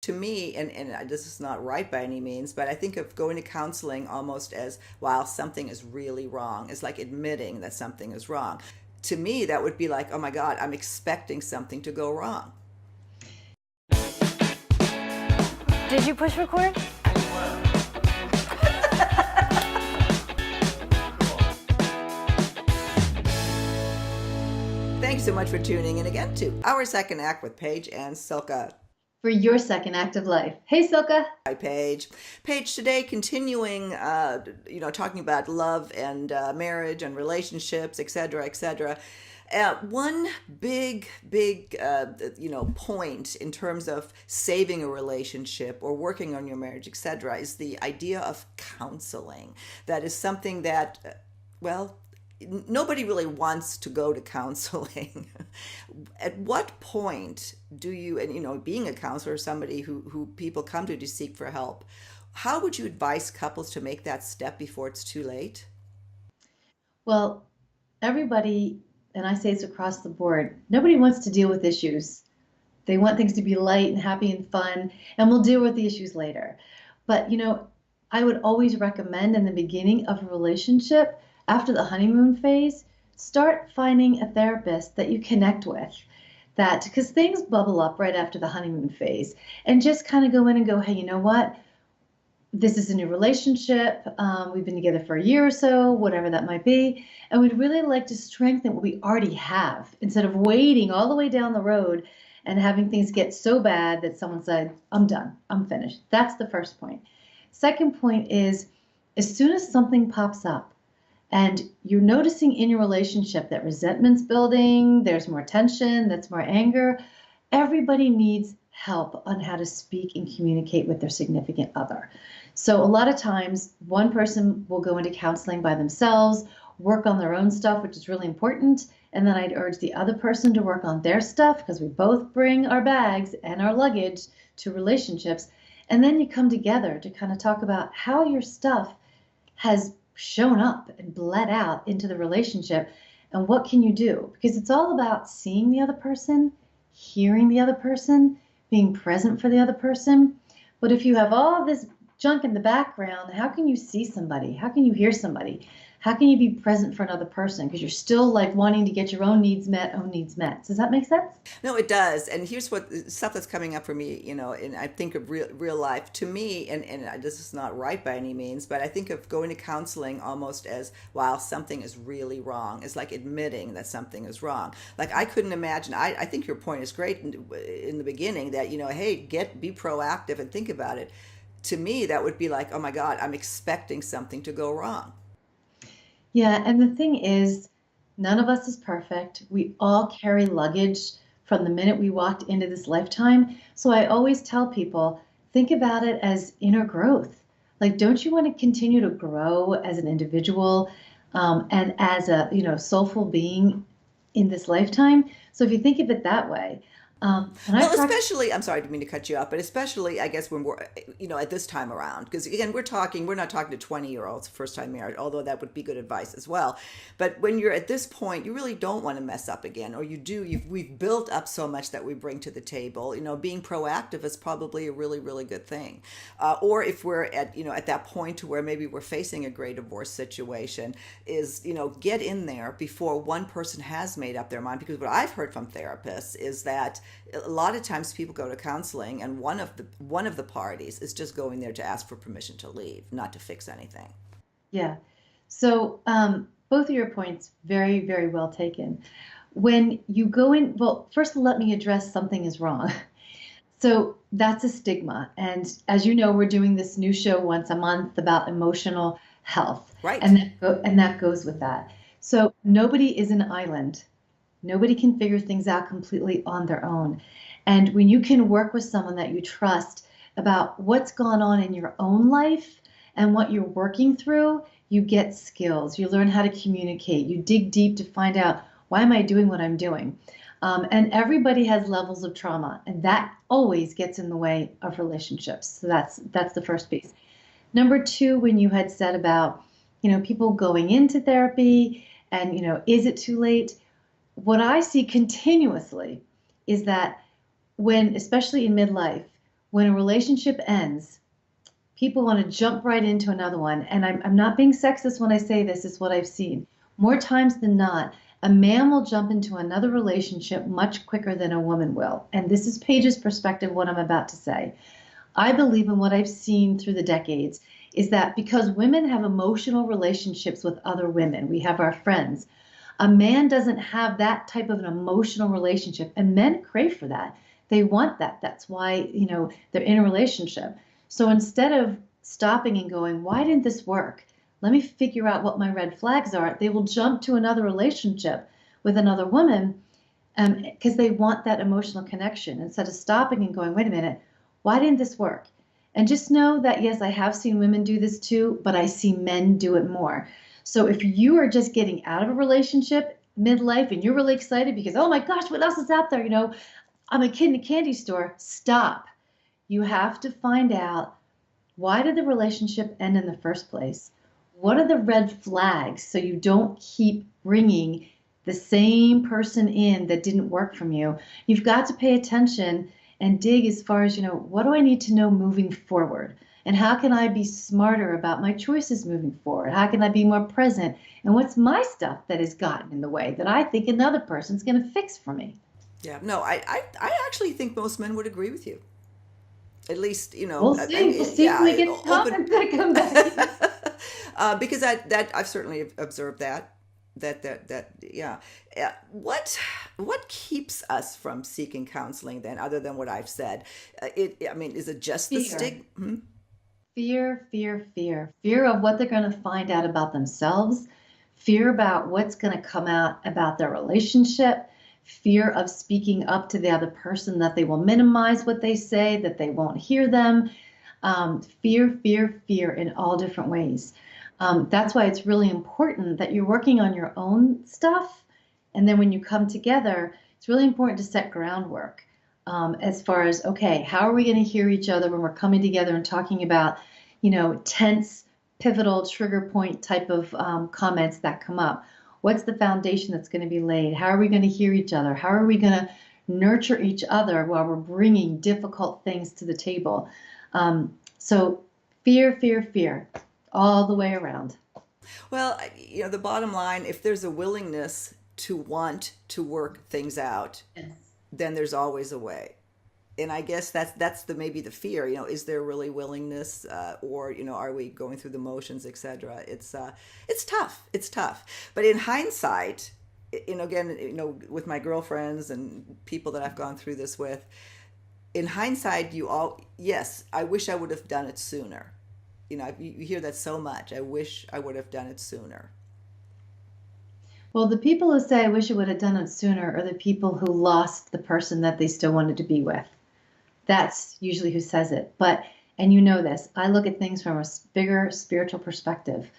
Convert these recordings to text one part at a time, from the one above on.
To me, and this is not right by any means, but I think of going to counseling almost as while something is really wrong. It's like admitting that something is wrong. To me, that would be like, oh my God, I'm expecting something to go wrong. Did you push record? Thanks so much for tuning in again to our second act with Paige and Silka. For your second act of life. Hey, Silka. Hi, Paige. Paige, today continuing, talking about love and marriage and relationships, et cetera, et cetera. One big point in terms of saving a relationship or working on your marriage, et cetera, is the idea of counseling. That is something that, well, nobody really wants to go to counseling. At what point do you, and being a counselor, somebody who people come to seek for help, how would you advise couples to make that step before it's too late? Well, everybody, and I say it's across the board, nobody wants to deal with issues. They want things to be light and happy and fun, and we'll deal with the issues later. But, I would always recommend in the beginning of a relationship, after the honeymoon phase, start finding a therapist that you connect with. That, because things bubble up right after the honeymoon phase, and just kind of go in and go, hey, you know what? This is a new relationship. We've been together for a year or so, whatever that might be. And we'd really like to strengthen what we already have instead of waiting all the way down the road and having things get so bad that someone said, I'm done, I'm finished. That's the first point. Second point is, as soon as something pops up and you're noticing in your relationship that resentment's building, there's more tension, that's more anger, everybody needs help on how to speak and communicate with their significant other. So a lot of times one person will go into counseling by themselves, work on their own stuff, which is really important. And then I'd urge the other person to work on their stuff because we both bring our bags and our luggage to relationships. And then you come together to kind of talk about how your stuff has shown up and bled out into the relationship and what can you do? Because it's all about seeing the other person, hearing the other person, being present for the other person. But if you have all this junk in the background, how can you see somebody? How can you hear somebody? How can you be present for another person? Because you're still like wanting to get your own needs met, own needs met. Does that make sense? No, it does. And here's what stuff that's coming up for me, and I think of real life. To me, and this is not right by any means, but I think of going to counseling almost as while something is really wrong. It's like admitting that something is wrong. Like I couldn't imagine, I think your point is great in the beginning that, hey, be proactive and think about it. To me, that would be like, oh my God, I'm expecting something to go wrong. Yeah, and the thing is, none of us is perfect. We all carry luggage from the minute we walked into this lifetime. So I always tell people, think about it as inner growth. Like, don't you want to continue to grow as an individual and as a, soulful being in this lifetime? So if you think of it that way, and I Well, practice. especially, I'm sorry, I didn't mean to cut you off, but especially, I guess, when we're, at this time around, because again, we're not talking to 20-year-olds, first time married, although that would be good advice as well. But when you're at this point, you really don't want to mess up again, or you do, we've built up so much that we bring to the table. Being proactive is probably a really, really good thing. Or if we're at that point to where maybe we're facing a great divorce situation, is, get in there before one person has made up their mind. Because what I've heard from therapists is that a lot of times people go to counseling and one of the parties is just going there to ask for permission to leave, not to fix anything. Yeah. So both of your points, very, very well taken. When you go in, well, first let me address something is wrong. So that's a stigma. And as you know, we're doing this new show once a month about emotional health. Right. And that goes with that. So nobody is an island. Nobody can figure things out completely on their own. And when you can work with someone that you trust about what's gone on in your own life and what you're working through, you get skills. You learn how to communicate. You dig deep to find out, why am I doing what I'm doing? And everybody has levels of trauma, and that always gets in the way of relationships. So that's the first piece. Number two, when you had said about, people going into therapy and, is it too late? What I see continuously is that when, especially in midlife, When a relationship ends, people want to jump right into another one. And I'm not being sexist when I say this, is what I've seen. More times than not, a man will jump into another relationship much quicker than a woman will. And this is Paige's perspective, what I'm about to say. I believe in what I've seen through the decades is that because women have emotional relationships with other women, we have our friends, a man doesn't have that type of an emotional relationship, and men crave for that. They want that. That's why, they're in a relationship. So instead of stopping and going, why didn't this work? Let me figure out what my red flags are. They will jump to another relationship with another woman because they want that emotional connection instead of stopping and going, wait a minute, why didn't this work? And just know that, yes, I have seen women do this too, but I see men do it more. So if you are just getting out of a relationship midlife and you're really excited because, oh my gosh, what else is out there? I'm a kid in a candy store. Stop. You have to find out, why did the relationship end in the first place? What are the red flags so you don't keep bringing the same person in that didn't work from you? You've got to pay attention and dig as far as, what do I need to know moving forward? And how can I be smarter about my choices moving forward? How can I be more present? And what's my stuff that has gotten in the way that I think another person's going to fix for me? Yeah, no, I actually think most men would agree with you. At least, We'll see. We'll see when we get to comments that come back. Because that I've certainly observed that. Yeah. What keeps us from seeking counseling then, other than what I've said? Is it just the stigma? Fear, fear of what they're going to find out about themselves, fear about what's going to come out about their relationship, fear of speaking up to the other person, that they will minimize what they say, that they won't hear them. Fear in all different ways. That's why it's really important that you're working on your own stuff. And then when you come together, it's really important to set groundwork as far as, okay, how are we going to hear each other when we're coming together and talking about, tense, pivotal, trigger point type of comments that come up? What's the foundation that's going to be laid? How are we going to hear each other? How are we going to nurture each other while we're bringing difficult things to the table? So fear, all the way around. Well, the bottom line, if there's a willingness to want to work things out, yes, then there's always a way. And I guess that's maybe the fear, is there really willingness, or, are we going through the motions, etc. It's tough. But in hindsight, again, with my girlfriends and people that I've gone through this with, in hindsight, yes, I wish I would have done it sooner. You hear that so much. I wish I would have done it sooner. Well, the people who say I wish I would have done it sooner are the people who lost the person that they still wanted to be with. That's usually who says it. And you know this, I look at things from a bigger spiritual perspective.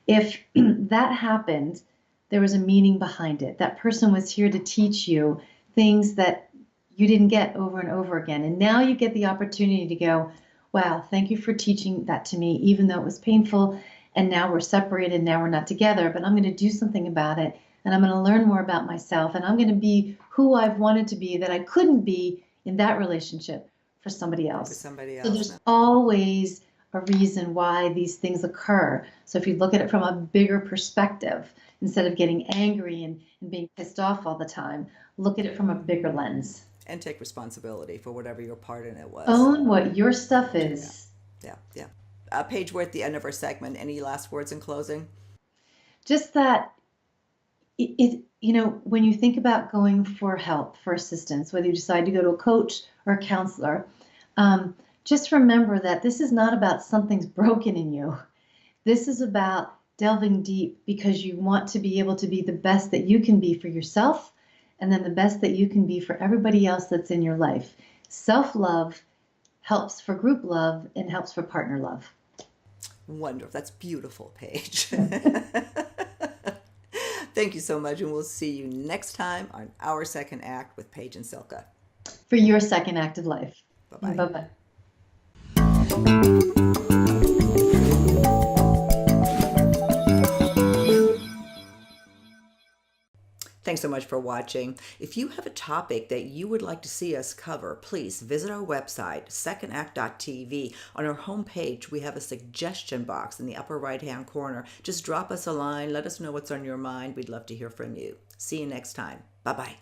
If that happened, there was a meaning behind it. That person was here to teach you things that you didn't get over and over again. And now you get the opportunity to go, wow, thank you for teaching that to me, even though it was painful. And now we're separated, now we're not together, but I'm going to do something about it. And I'm going to learn more about myself. And I'm going to be who I've wanted to be that I couldn't be in that relationship for somebody else. So there's always a reason why these things occur. So if you look at it from a bigger perspective, instead of getting angry and being pissed off all the time, look at it from a bigger lens. And take responsibility for whatever your part in it was. Own what your stuff is. Yeah. Paige, we're at the end of our segment. Any last words in closing? Just that when you think about going for help, for assistance, whether you decide to go to a coach or a counselor, just remember that this is not about something's broken in you. This is about delving deep because you want to be able to be the best that you can be for yourself, and then the best that you can be for everybody else that's in your life. Self-love helps for group love and helps for partner love. Wonderful. That's beautiful, Paige. Thank you so much, and we'll see you next time on Our Second Act with Paige and Silka. For your second act of life. Bye-bye. Bye-bye. Thanks so much for watching. If you have a topic that you would like to see us cover, please visit our website, secondact.tv. On our homepage, we have a suggestion box in the upper right-hand corner. Just drop us a line. Let us know what's on your mind. We'd love to hear from you. See you next time. Bye-bye.